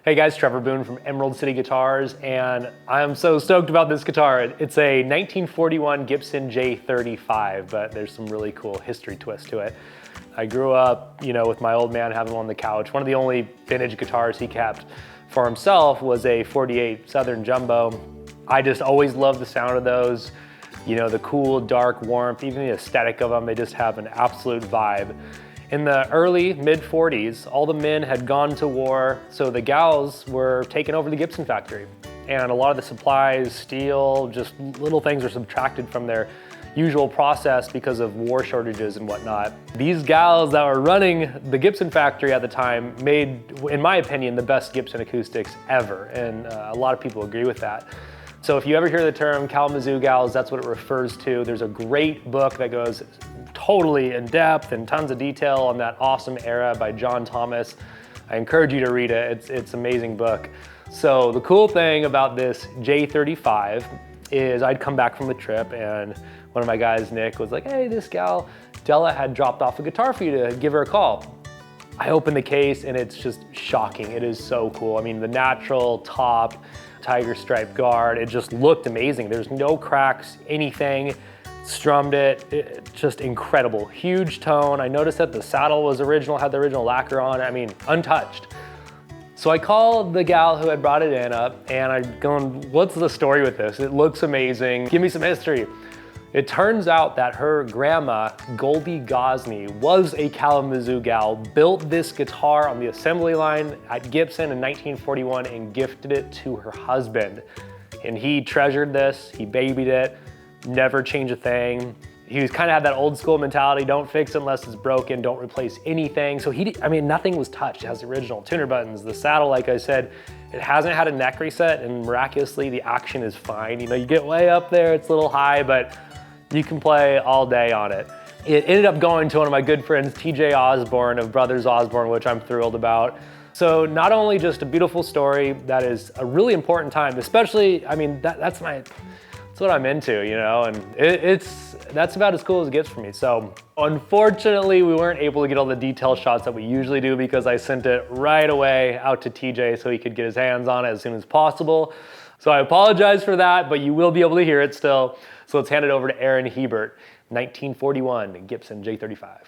Hey guys, Trevor Boone from Emerald City Guitars, and I am so stoked about this guitar. It's a 1941 Gibson J35, but there's some really cool history twist to it. I grew up, with my old man having one on the couch. One of the only vintage guitars he kept for himself was a 48 Southern Jumbo. I just always loved the sound of those. The cool, dark warmth, even the aesthetic of them, they just have an absolute vibe. In the early, mid-40s, all the men had gone to war, so the gals were taking over the Gibson factory. And a lot of the supplies, steel, just little things were subtracted from their usual process because of war shortages and whatnot. These gals that were running the Gibson factory at the time made, in my opinion, the best Gibson acoustics ever, and a lot of people agree with that. So if you ever hear the term Kalamazoo Gals, that's what it refers to. There's a great book that goes totally in depth and tons of detail on that awesome era by John Thomas. I encourage you to read it. It's an amazing book. So the cool thing about this J35 is I'd come back from the trip and one of my guys, Nick, was like, hey, this gal, Della, had dropped off a guitar for you to give her a call. I opened the case and it's just shocking. It is so cool. I mean, the natural top, tiger stripe guard, it just looked amazing. There's no cracks, anything. Strummed it, just incredible. Huge tone. I noticed that the saddle was original, had the original lacquer on it. I mean, untouched. So I called the gal who had brought it in up and I'm going, what's the story with this? It looks amazing. Give me some history. It turns out that her grandma, Goldie Gosney, was a Kalamazoo gal, built this guitar on the assembly line at Gibson in 1941 and gifted it to her husband. And he treasured this, he babied it, never changed a thing. He was kind of had that old school mentality, don't fix it unless it's broken, don't replace anything. So nothing was touched. It has the original tuner buttons, the saddle, like I said, it hasn't had a neck reset, and miraculously the action is fine. You get way up there, it's a little high, but you can play all day on it. It ended up going to one of my good friends, TJ Osborne of Brothers Osborne, which I'm thrilled about. So not only just a beautiful story, that is a really important time, especially, that's what I'm into, and that's about as cool as it gets for me. So unfortunately, we weren't able to get all the detail shots that we usually do because I sent it right away out to TJ so he could get his hands on it as soon as possible. So I apologize for that, but you will be able to hear it still. So let's hand it over to Aaron Hiebert, 1941 Gibson J35.